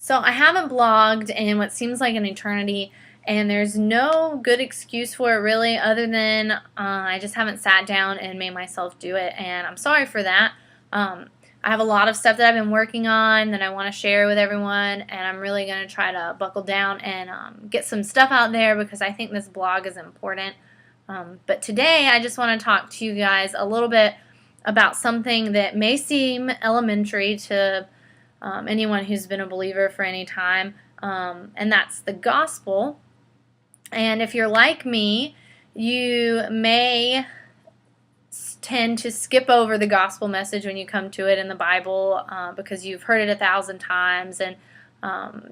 So I haven't blogged in what seems like an eternity, and there's no good excuse for it really, other than I just haven't sat down and made myself do it, and I'm sorry for that. I have a lot of stuff that I've been working on that I want to share with everyone, and I'm really going to try to buckle down and get some stuff out there because I think this blog is important. But today I just want to talk to you guys a little bit about something that may seem elementary to anyone who's been a believer for any time, and that's the gospel. And if you're like me, you may tend to skip over the gospel message when you come to it in the Bible because you've heard it 1,000 times, and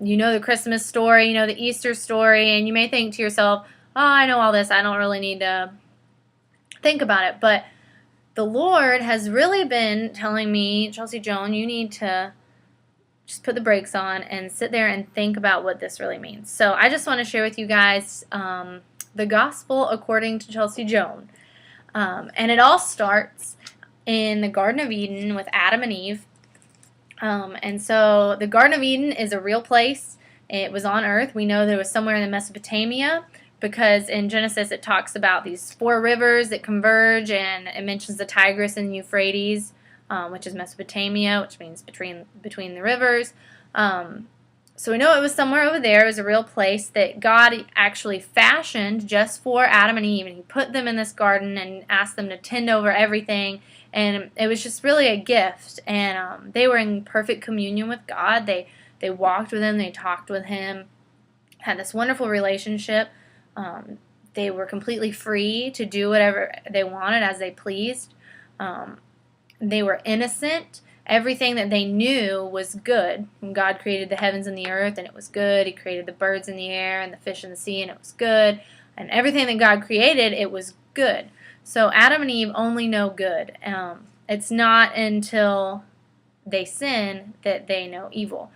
you know the Christmas story, you know the Easter story, and you may think to yourself, oh, I know all this, I don't really need to think about it. But the Lord has really been telling me, Chelsea-Joan, you need to just put the brakes on and sit there and think about what this really means. So I just want to share with you guys the gospel according to Chelsea-Joan. And it all starts in the Garden of Eden with Adam and Eve. And so the Garden of Eden is a real place. It was on earth. We know that it was somewhere in Mesopotamia because in Genesis it talks about these 4 rivers that converge, and it mentions the Tigris and Euphrates, which is Mesopotamia, which means between the rivers. So we know it was somewhere over there. It was a real place that God actually fashioned just for Adam and Eve, and He put them in this garden and asked them to tend over everything. And it was just really a gift. And they were in perfect communion with God. They walked with Him. They talked with Him. Had this wonderful relationship. They were completely free to do whatever they wanted as they pleased. They were innocent. Everything that they knew was good. When God created the heavens and the earth, and it was good. He created the birds in the air and the fish in the sea, and it was good. And everything that God created, it was good. So Adam and Eve only know good. It's not until they sin that they know evil.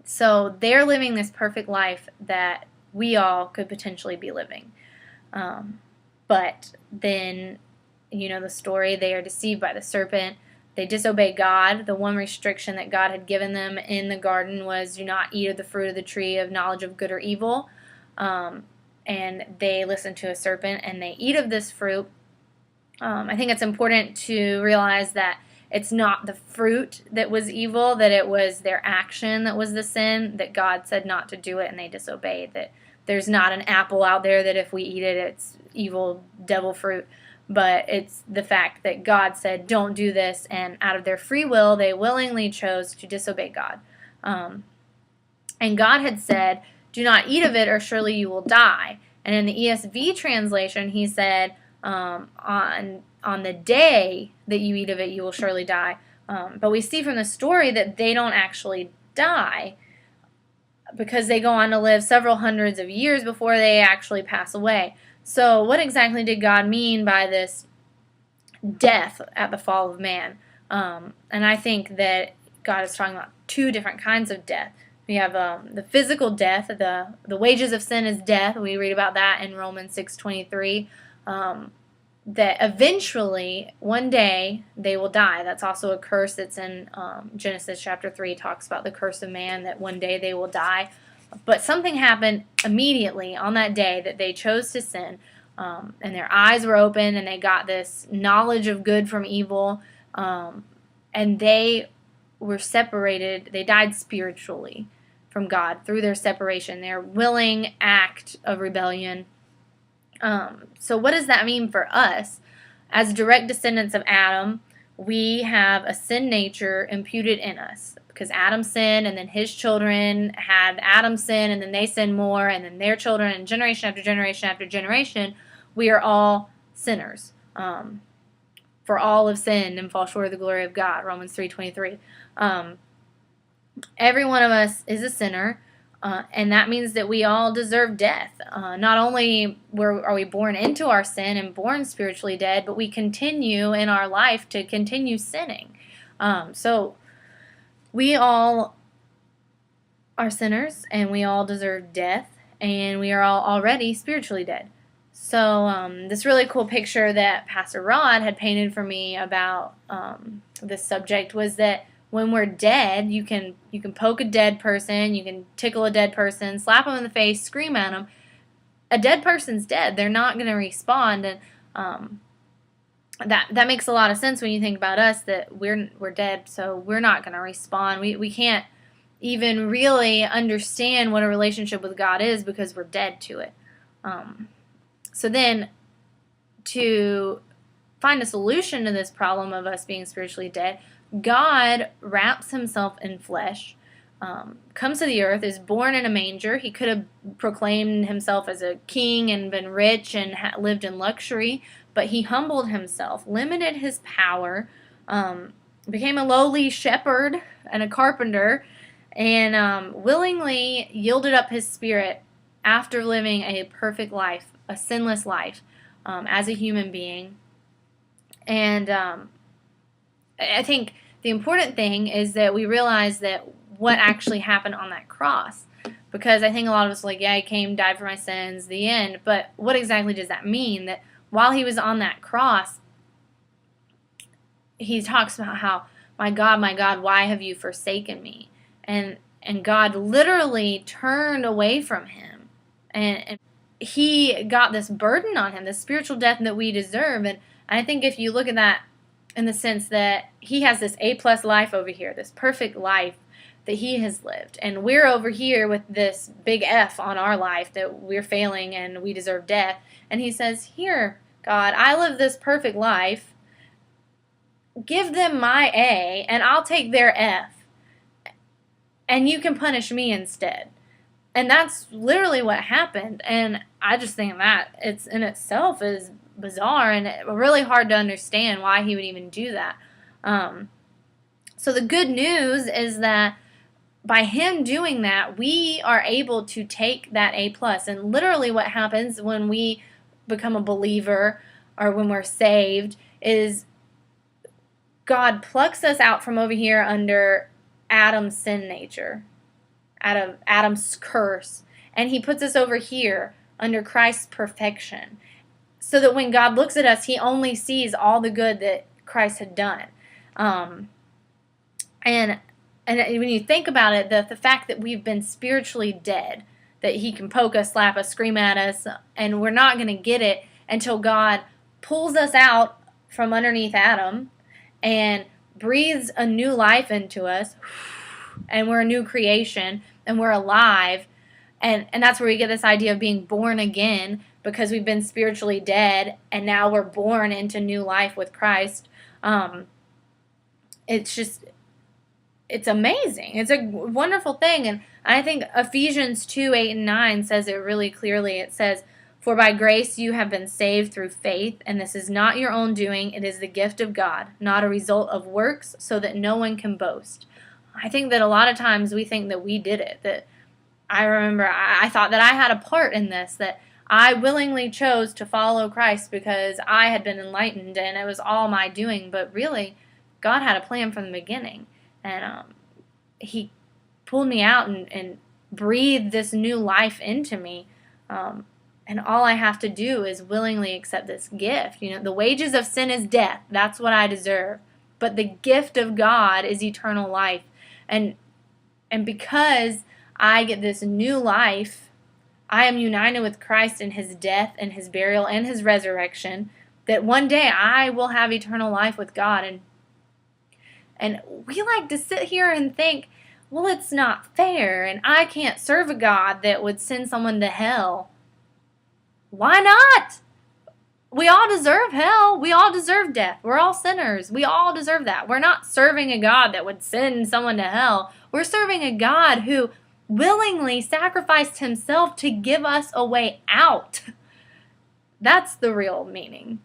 So they're living this perfect life that we all could potentially be living. But then, you know the story, they are deceived by the serpent. They disobey God. The one restriction that God had given them in the garden was do not eat of the fruit of the tree of knowledge of good or evil. And they listen to a serpent and they eat of this fruit. I think it's important to realize that it's not the fruit that was evil, that it was their action that was the sin, that God said not to do it and they disobeyed, that there's not an apple out there that if we eat it, it's evil devil fruit. But it's the fact that God said, don't do this, and out of their free will, they willingly chose to disobey God. And God had said, do not eat of it, or surely you will die. And in the ESV translation, He said, on the day that you eat of it, you will surely die. But we see from the story that they don't actually die, because they go on to live several hundreds of years before they actually pass away. So what exactly did God mean by this death at the fall of man? And I think that God is talking about 2 different kinds of death. We have the physical death. The wages of sin is death. We read about that in Romans 6:23. That eventually, one day, they will die. That's also a curse that's in Genesis chapter 3. It talks about the curse of man, that one day they will die. But something happened immediately on that day that they chose to sin, and their eyes were open, and they got this knowledge of good from evil, and they were separated. They died spiritually from God through their separation, their willing act of rebellion. So what does that mean for us? As direct descendants of Adam, we have a sin nature imputed in us. Because Adam sinned, and then his children had Adam's sin, and then they sinned more, and then their children, and generation after generation after generation, we are all sinners. For all have sinned and fall short of the glory of God, Romans 3:23. Every one of us is a sinner, and that means that we all deserve death. Not only are we born into our sin and born spiritually dead, but we continue in our life to continue sinning. So we all are sinners, and we all deserve death, and we are all already spiritually dead. So this really cool picture that Pastor Rod had painted for me about this subject was that when we're dead, you can poke a dead person, you can tickle a dead person, slap them in the face, scream at them. A dead person's dead. They're not going to respond, and that makes a lot of sense when you think about us, that we're dead, so we're not going to respond. We can't even really understand what a relationship with God is because we're dead to it. So then, to find a solution to this problem of us being spiritually dead, God wraps himself in flesh, comes to the earth, is born in a manger. He could have proclaimed himself as a king and been rich and lived in luxury, but he humbled himself, limited his power, became a lowly shepherd and a carpenter, and willingly yielded up his spirit after living a perfect life, a sinless life, as a human being. And I think the important thing is that we realize that what actually happened on that cross. Because I think a lot of us are like, yeah, he came, died for my sins, the end. But what exactly does that mean? That while he was on that cross, he talks about how, my God, why have you forsaken me? And God literally turned away from him. And he got this burden on him, this spiritual death that we deserve. And I think if you look at that in the sense that he has this A+ life over here, this perfect life that he has lived, and we're over here with this big F on our life that we're failing and we deserve death. And he says, here, God, I live this perfect life. Give them my A, and I'll take their F. And you can punish me instead. And that's literally what happened. And I just think that it's in itself is bizarre and really hard to understand why he would even do that. So the good news is that by him doing that, we are able to take that A+. And literally what happens when we become a believer or when we're saved is God plucks us out from over here under Adam's sin nature, out of Adam's curse, and he puts us over here under Christ's perfection, so that when God looks at us, he only sees all the good that Christ had done. And when you think about it, the fact that we've been spiritually dead, that he can poke us, slap us, scream at us, and we're not going to get it until God pulls us out from underneath Adam and breathes a new life into us, and we're a new creation, and we're alive, and that's where we get this idea of being born again, because we've been spiritually dead, and now we're born into new life with Christ. It's amazing. It's a wonderful thing, and I think Ephesians 2:8-9 says it really clearly. It says, "For by grace you have been saved through faith, and this is not your own doing, it is the gift of God, not a result of works, so that no one can boast." I think that a lot of times we think that we did it, that I remember I thought that I had a part in this, that I willingly chose to follow Christ because I had been enlightened and it was all my doing, but really, God had a plan from the beginning, and he pulled me out and breathed this new life into me, and all I have to do is willingly accept this gift. You know, the wages of sin is death. That's what I deserve. But the gift of God is eternal life. And because I get this new life, I am united with Christ in his death and his burial and his resurrection, that one day I will have eternal life with God. And we like to sit here and think, well, it's not fair, and I can't serve a God that would send someone to hell. Why not? We all deserve hell. We all deserve death. We're all sinners. We all deserve that. We're not serving a God that would send someone to hell. We're serving a God who willingly sacrificed himself to give us a way out. That's the real meaning.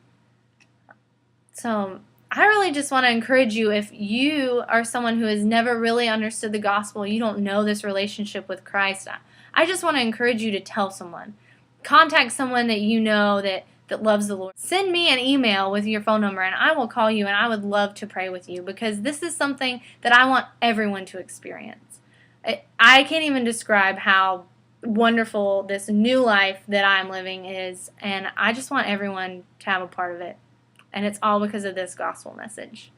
So I really just want to encourage you, if you are someone who has never really understood the gospel, you don't know this relationship with Christ, I just want to encourage you to tell someone. Contact someone that you know that loves the Lord. Send me an email with your phone number and I will call you, and I would love to pray with you, because this is something that I want everyone to experience. I can't even describe how wonderful this new life that I'm living is, and I just want everyone to have a part of it. And it's all because of this gospel message.